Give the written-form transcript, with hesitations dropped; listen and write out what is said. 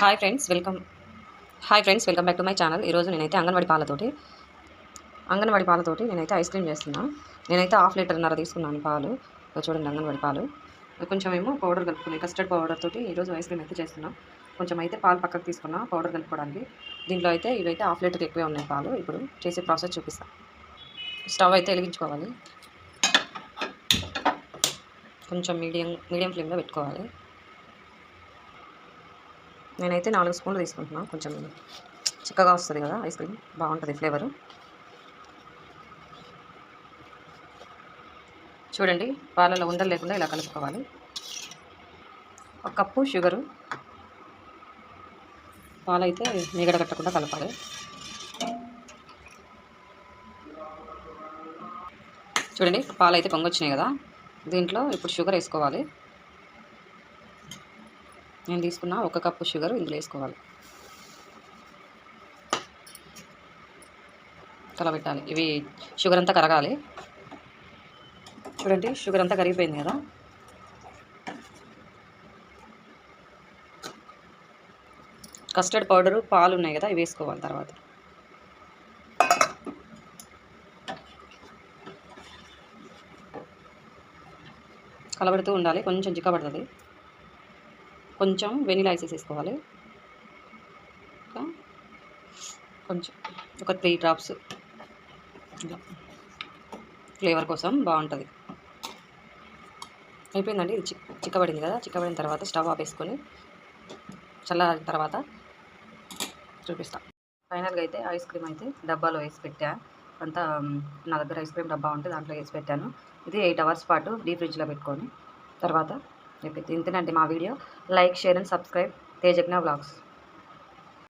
Hi friends welcome back to my channel. ఈరోజు నేనైతే అంగన్వాడి పాలతోటి నేనైతే ఐస్ క్రీమ్ చేస్తున్నాను. నేనైతే ½ లీటర్న్నర తీసుకున్నాను పాలు. చూడండి, అంగన్వాడి పాలు. కొంచెం ఏమో పౌడర్ కలుపుకున్నాయి, కస్టర్డ్ పౌడర్ తోటి ఈరోజు ఐస్ క్రీమ్ అయితే చేస్తున్నాం. కొంచెం అయితే పాలు పక్కకు తీసుకున్నా పౌడర్ కలుపుకోవడానికి. దీంట్లో అయితే ఇవైతే ½ లీటర్కి ఎక్కువే ఉన్నాయి పాలు. ఇప్పుడు చేసే ప్రాసెస్ చూపిస్తాను. స్టవ్ అయితే వెలిగించుకోవాలి. కొంచెం మీడియం ఫ్లేమ్లో పెట్టుకోవాలి. నేనైతే 4 స్పూన్లు తీసుకుంటున్నాను. కొంచెం చిక్కగా వస్తుంది కదా ఐస్ క్రీమ్, బాగుంటుంది ఫ్లేవరు. చూడండి, పాలలో ఉండలు లేకుండా ఇలా కలుపుకోవాలి. 1 కప్పు షుగరు. పాలైతే మీగడ కట్టకుండా కలపాలి. చూడండి, పాలైతే పొంగొచ్చినాయి కదా, దీంట్లో ఇప్పుడు షుగర్ వేసుకోవాలి. నేను తీసుకున్న 1 కప్పు షుగర్ ఇందులో వేసుకోవాలి. కలబెట్టాలి. ఇవి షుగర్ అంతా కరగాలి. చూడండి, షుగర్ అంతా కరిగిపోయింది కదా. కస్టర్డ్ పౌడరు, పాలు ఉన్నాయి కదా, ఇవి వేసుకోవాలి. తర్వాత కలబెడుతూ ఉండాలి, కొంచెం చిక్కబడుతుంది. కొంచెం వెనిలా ఐసెస్ వేసుకోవాలి. కొంచెం ఒక 3 డ్రాప్స్ ఇలా ఫ్లేవర్ కోసం బాగుంటుంది. అయిపోయిందండి. ఇది చిక్కబడింది కదా. చిక్కబడిన తర్వాత స్టవ్ ఆపేసుకొని చల్లారిన తర్వాత చూపిస్తాం. ఫైనల్గా అయితే ఐస్ క్రీమ్ అయితే డబ్బాలో వేసి పెట్టా. అంతా నా దగ్గర ఐస్ క్రీమ్ డబ్బా ఉంటే దాంట్లో వేసి పెట్టాను. ఇది 8 అవర్స్ పాటు డీప్ ఫ్రిడ్జ్లో పెట్టుకొని తర్వాత అయిపోయింది. ఇంతేనండి మా వీడియో. లైక్, షేర్ అండ్ సబ్స్క్రైబ్ తేజజ్ఞ వ్లాగ్స్.